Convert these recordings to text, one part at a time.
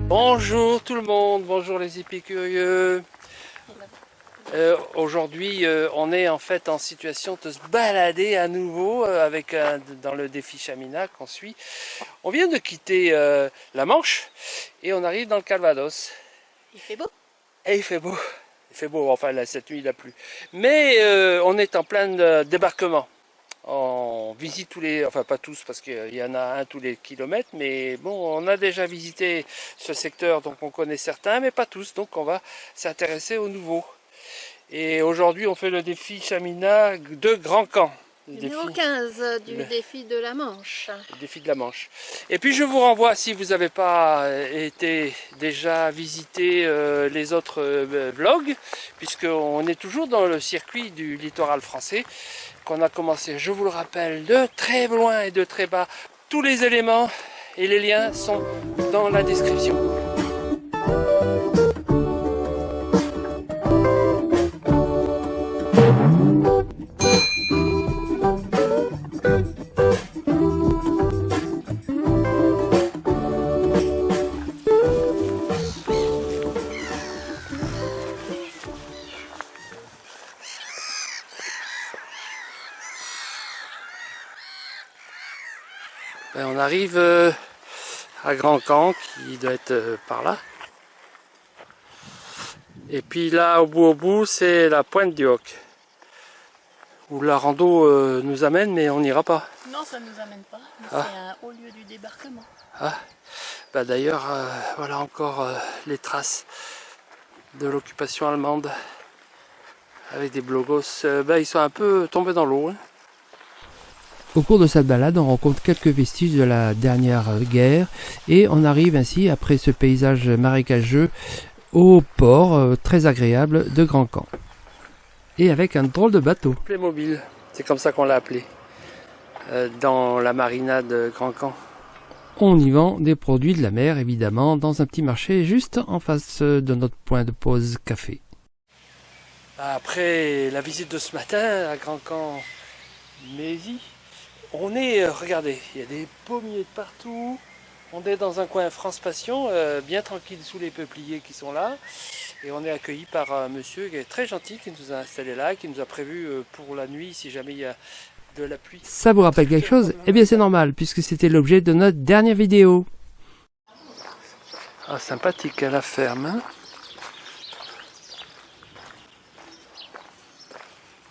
Bonjour tout le monde, bonjour les épicurieux. Aujourd'hui, on est en fait en situation de se balader à nouveau dans le défi Chamina qu'on suit. On vient de quitter la Manche et on arrive dans le Calvados. Il fait beau. Et il fait beau. Il fait beau, enfin là, cette nuit il a plu. Mais on est en plein débarquement. On visite tous les, enfin pas tous parce qu'il y en a un tous les kilomètres, mais bon, on a déjà visité ce secteur, donc on connaît certains, mais pas tous, donc on va s'intéresser aux nouveaux. Et aujourd'hui, on fait le défi Chamina de Grand Camp. Numéro 15 du défi de la Manche. Le défi de la Manche. Et puis je vous renvoie, si vous n'avez pas été déjà visiter les autres vlogs, puisqu'on est toujours dans le circuit du littoral français, qu'on a commencé, je vous le rappelle, de très loin et de très bas. Tous les éléments et les liens sont dans la description. On arrive à Grand Camp, qui doit être par là. Et puis là, au bout, c'est la pointe du Hoc, où la rando nous amène, mais on n'ira pas. Non, ça ne nous amène pas, mais c'est un haut lieu du débarquement. Ah, bah d'ailleurs, voilà encore les traces de l'occupation allemande, avec des blogos. Ils sont un peu tombés dans l'eau. Hein. Au cours de cette balade, on rencontre quelques vestiges de la dernière guerre et on arrive ainsi, après ce paysage marécageux, au port très agréable de Grand Camp. Et avec un drôle de bateau. Playmobil, c'est comme ça qu'on l'a appelé, dans la marina de Grand Camp. On y vend des produits de la mer, évidemment, dans un petit marché juste en face de notre point de pause café. Après la visite de ce matin à Grand Camp Mézy, on est, regardez, il y a des pommiers de partout. On est dans un coin France Passion, bien tranquille sous les peupliers qui sont là. Et on est accueilli par un monsieur qui est très gentil, qui nous a installé là, qui nous a prévu pour la nuit si jamais il y a de la pluie. Ça vous rappelle quelque chose? Eh bien c'est normal, puisque c'était l'objet de notre dernière vidéo. Ah, sympathique à la ferme. Hein,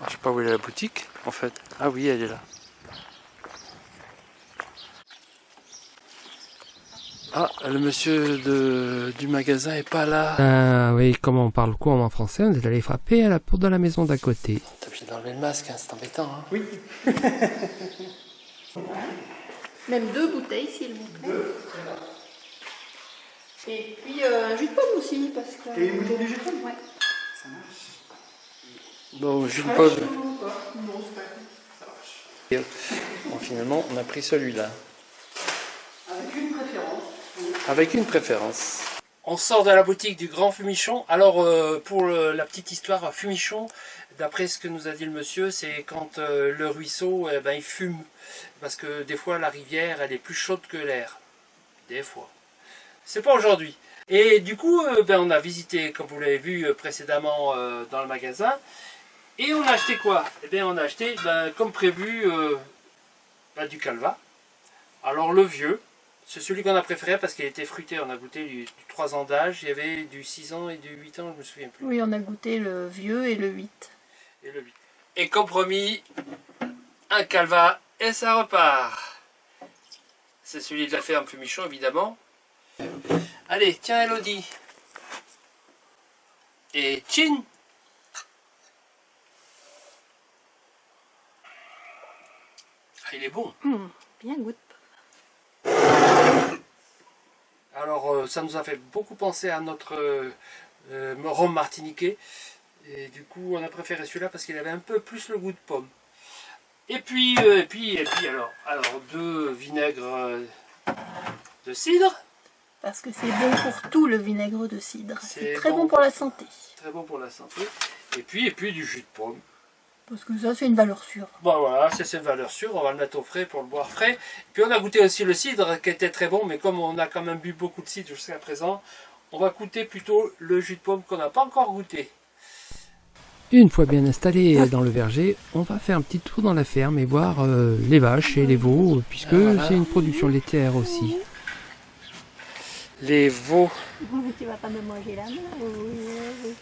je sais pas où est la boutique en fait. Ah oui, elle est là. Ah, le monsieur du magasin est pas là. Ah oui, comme on parle couramment français, on est allé frapper à la porte de la maison d'à côté. T'es obligé d'enlever le masque, hein, c'est embêtant. Hein. Oui. Même 2 bouteilles, s'il vous plaît. Et puis un jus de pomme aussi, parce que... Et une bouteille de jus de pomme? Ouais. Ça marche. Bon, je ne pas. Non, ça marche. Bon, finalement, on a pris celui-là. Avec une préférence. Avec une préférence. On sort de la boutique du Grand Fumichon. Alors, pour la petite histoire, Fumichon, d'après ce que nous a dit le monsieur, c'est quand le ruisseau, il fume. Parce que des fois, la rivière, elle est plus chaude que l'air. Des fois. C'est pas aujourd'hui. Et du coup, on a visité, comme vous l'avez vu précédemment dans le magasin. Et on a acheté quoi? Eh bien, on a acheté, comme prévu, du calva. Alors, le vieux. C'est celui qu'on a préféré parce qu'il était fruité. On a goûté du 3 ans d'âge. Il y avait du 6 ans et du 8 ans, je me souviens plus. Oui, on a goûté le vieux et le 8. Et le 8. Et comme promis, un calva et ça repart. C'est celui de la ferme Fumichon, évidemment. Allez, tiens Elodie. Et Chin. Ah, il est bon. Bien goûte. Alors, ça nous a fait beaucoup penser à notre rhum martiniquais. Et du coup, on a préféré celui-là parce qu'il avait un peu plus le goût de pomme. Et puis alors 2 vinaigres de cidre. Parce que c'est bon pour tout le vinaigre de cidre. C'est très bon bon pour la santé. Très bon pour la santé. Et puis du jus de pomme. Parce que ça, c'est une valeur sûre. Bon voilà, c'est une valeur sûre, on va le mettre au frais pour le boire frais. Puis on a goûté aussi le cidre qui était très bon, mais comme on a quand même bu beaucoup de cidre jusqu'à présent, on va goûter plutôt le jus de pomme qu'on n'a pas encore goûté. Une fois bien installé dans le verger, on va faire un petit tour dans la ferme et voir les vaches et les veaux, puisque Voilà. c'est une production laitière aussi. Les veaux. Tu vas pas me manger la main. Oui.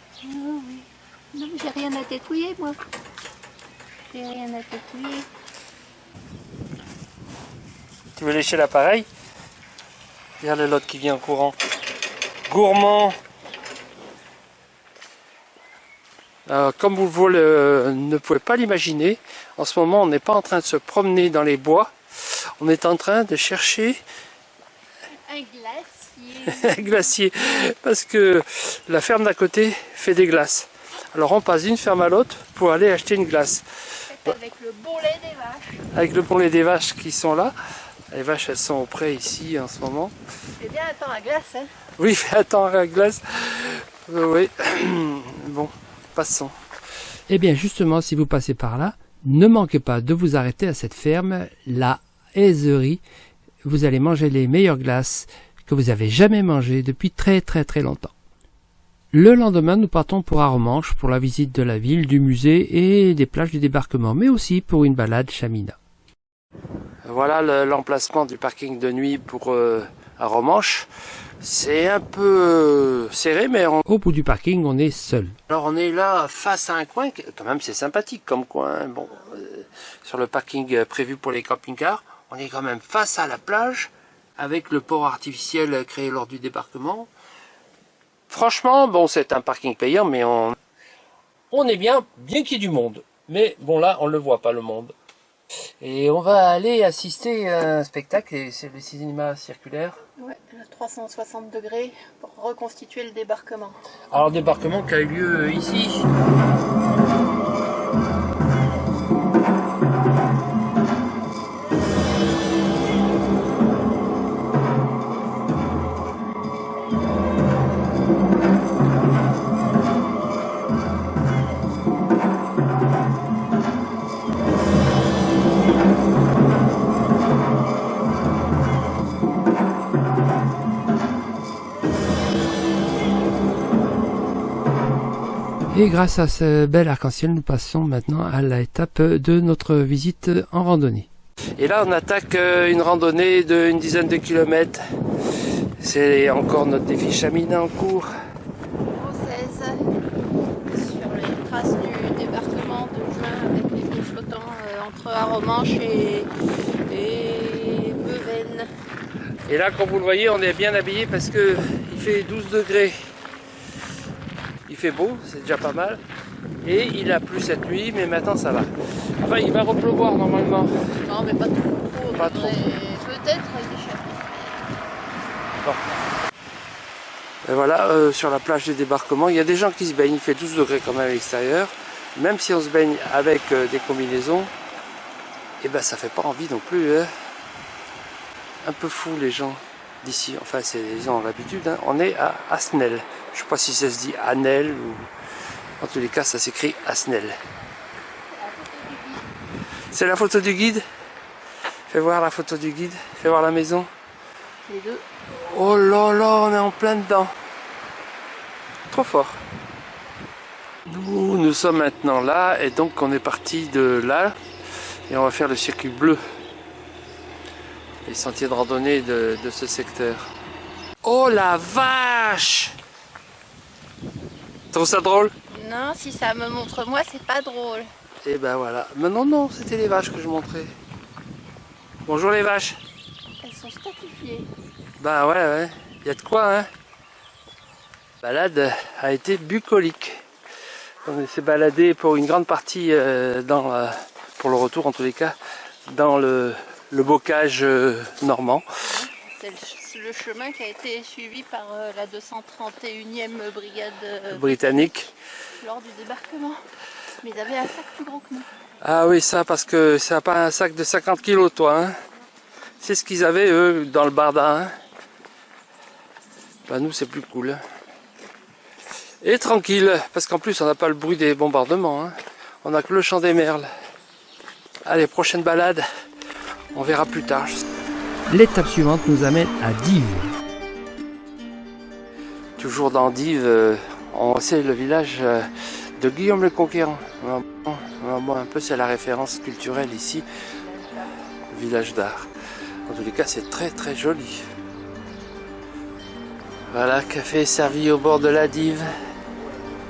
Non, mais j'ai rien à tétouiller, moi. J'ai rien à tétouiller. Tu veux lécher l'appareil? Regarde l'autre qui vient en courant. Gourmand. Comme vous ne pouvez pas l'imaginer, en ce moment on n'est pas en train de se promener dans les bois, on est en train de chercher Un glacier. un glacier, parce que la ferme d'à côté fait des glaces. Alors on passe d'une ferme à l'autre pour aller acheter une glace. Avec le bon lait des vaches. Avec le bon lait des vaches qui sont là, les vaches elles sont auprès ici en ce moment. C'est bien un temps à glace, hein. Oui, attends la glace. Oui, bon, passons. Eh bien justement, si vous passez par là, ne manquez pas de vous arrêter à cette ferme, la Aiserie. Vous allez manger les meilleures glaces que vous avez jamais mangées depuis très longtemps. Le lendemain, nous partons pour Arromanches pour la visite de la ville, du musée et des plages du débarquement, mais aussi pour une balade Chamina. Voilà l'emplacement du parking de nuit pour Arromanches. C'est un peu serré, mais Au bout du parking, on est seul. alors on est là face à un coin, quand même c'est sympathique comme coin. Bon, sur le parking prévu pour les camping-cars, on est quand même face à la plage, avec le port artificiel créé lors du débarquement. Franchement, bon, c'est un parking payant, mais on est bien qu'il y ait du monde. Mais bon, là, on ne le voit pas, le monde. Et on va aller assister à un spectacle, et c'est le cinéma circulaire. Ouais, 360 degrés pour reconstituer le débarquement. Alors, débarquement qui a eu lieu ici. Et grâce à ce bel arc-en-ciel, nous passons maintenant à l'étape de notre visite en randonnée. Et là, on attaque une randonnée d'une dizaine de kilomètres. C'est encore notre défi Chamina en cours. Française, sur les traces du débarquement de juin avec les ponts flottants entre Arromanches et Beuven. Et là, comme vous le voyez, on est bien habillé parce que il fait 12 degrés. Il fait beau, c'est déjà pas mal. Et il a plu cette nuit, mais maintenant ça va. Enfin, il va repleuvoir normalement. Non, mais pas trop. Pas trop. Peut-être avec des chapeaux. Et voilà, sur la plage du débarquement, il y a des gens qui se baignent. Il fait 12 degrés quand même à l'extérieur. Même si on se baigne avec des combinaisons, et ben ça fait pas envie non plus. Hein. Un peu fou les gens d'ici. Enfin, ils ont l'habitude. Hein. On est à Asnel. Je sais pas si ça se dit Anel ou... En tous les cas, ça s'écrit Asnel. C'est la photo du guide. Fais voir la photo du guide. Fais voir la maison. Les deux. Oh là là, on est en plein dedans. Trop fort. Nous sommes maintenant là et donc on est parti de là et on va faire le circuit bleu. Les sentiers de randonnée de ce secteur. Oh la vache! Tu trouves ça drôle? Non, si ça me montre moi, c'est pas drôle. Et ben voilà. Mais non, c'était les vaches que je montrais. Bonjour les vaches. Elles sont statifiées. Bah ouais, il y a de quoi hein. La balade a été bucolique. On s'est baladé pour une grande partie pour le retour en tous les cas dans le bocage normand. C'est le chemin qui a été suivi par la 231e brigade Britannique. lors du débarquement. Mais ils avaient un sac plus gros que nous. Ah oui, ça parce que ça n'a pas un sac de 50 kilos toi. Hein. C'est ce qu'ils avaient eux dans le Bardin. Hein. Bah nous c'est plus cool. Et tranquille, parce qu'en plus on n'a pas le bruit des bombardements. Hein. On n'a que le champ des merles. Allez, prochaine balade, on verra plus tard. L'étape suivante nous amène à Dives. Toujours dans Dives, c'est le village de Guillaume le Conquérant. Moi, un peu, c'est la référence culturelle ici, village d'art. En tous les cas, c'est très très joli. Voilà, café servi au bord de la Dive.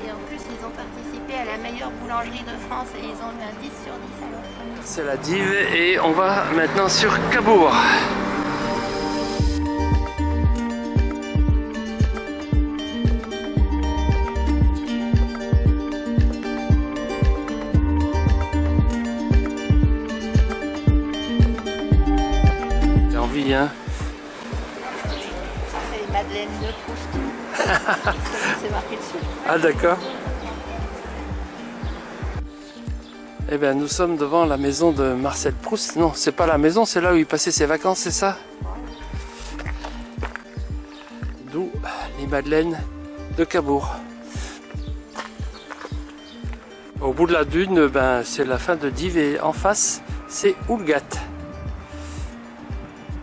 Et en plus, ils ont participé à la meilleure boulangerie de France et ils ont eu un 10 sur 10 alors. C'est la Dive et on va maintenant sur Cabourg. J'ai envie, hein? Ça fait les madeleines de Proust. C'est marqué dessus. Ah d'accord. Eh bien nous sommes devant la maison de Marcel Proust. Non, c'est pas la maison, c'est là où il passait ses vacances, c'est ça? D'où les madeleines de Cabourg. Au bout de la dune, ben, c'est la fin de Dives et en face, c'est Houlgat.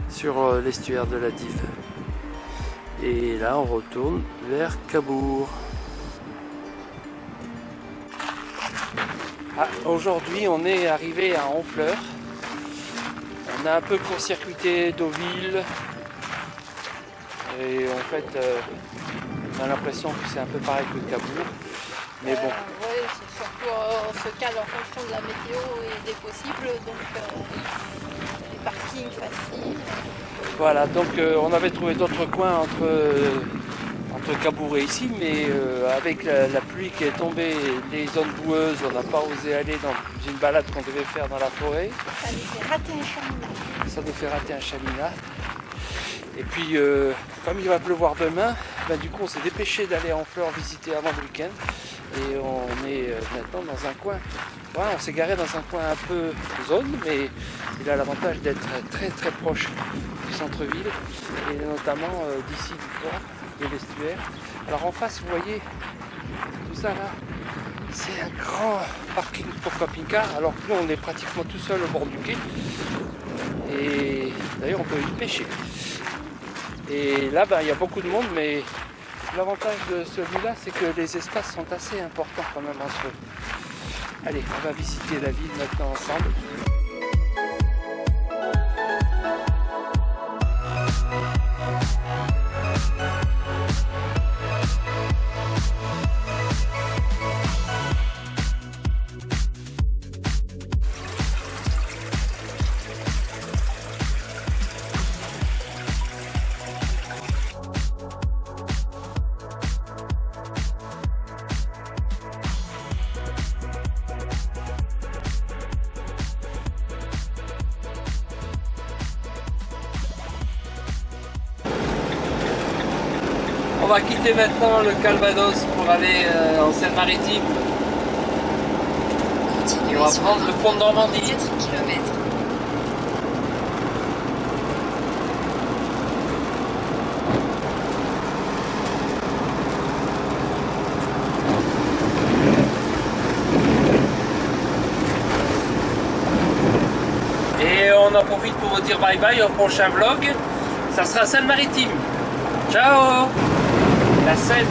Sur l'estuaire de la Dive. Et là, on retourne vers Cabourg. Ah, aujourd'hui, on est arrivé à Honfleur. On a un peu court-circuité Deauville. Et en fait, on a l'impression que c'est un peu pareil que Cabourg. Mais bon. Oui, c'est surtout on se cale en fonction de la météo et des possibles, donc les parkings faciles. Voilà, donc on avait trouvé d'autres coins entre Cabourg et ici, mais avec la pluie qui est tombée, les zones boueuses, on n'a pas osé aller dans une balade qu'on devait faire dans la forêt. Ça nous fait rater un chaminat. Ça nous fait rater un chaminat. Et puis, comme il va pleuvoir demain, ben, du coup on s'est dépêché d'aller en Honfleur visiter avant le week-end. Et on est maintenant dans un coin, voilà, on s'est garé dans un coin un peu zone, mais il a l'avantage d'être très très proche du centre-ville, et notamment d'ici du port, de l'estuaire. Alors en face, vous voyez, tout ça là, c'est un grand parking pour camping-car, alors que nous on est pratiquement tout seul au bord du quai. Et d'ailleurs on peut y pêcher. Et là, ben, il y a beaucoup de monde, mais l'avantage de celui-là, c'est que les espaces sont assez importants quand même entre eux. Allez, on va visiter la ville maintenant ensemble. On va quitter maintenant le Calvados pour aller en Seine-Maritime. Et on va prendre le pont de Normandie. 4 km. Et on en profite pour vous dire bye bye au prochain vlog. Ça sera Seine-Maritime. Ciao! La Seine.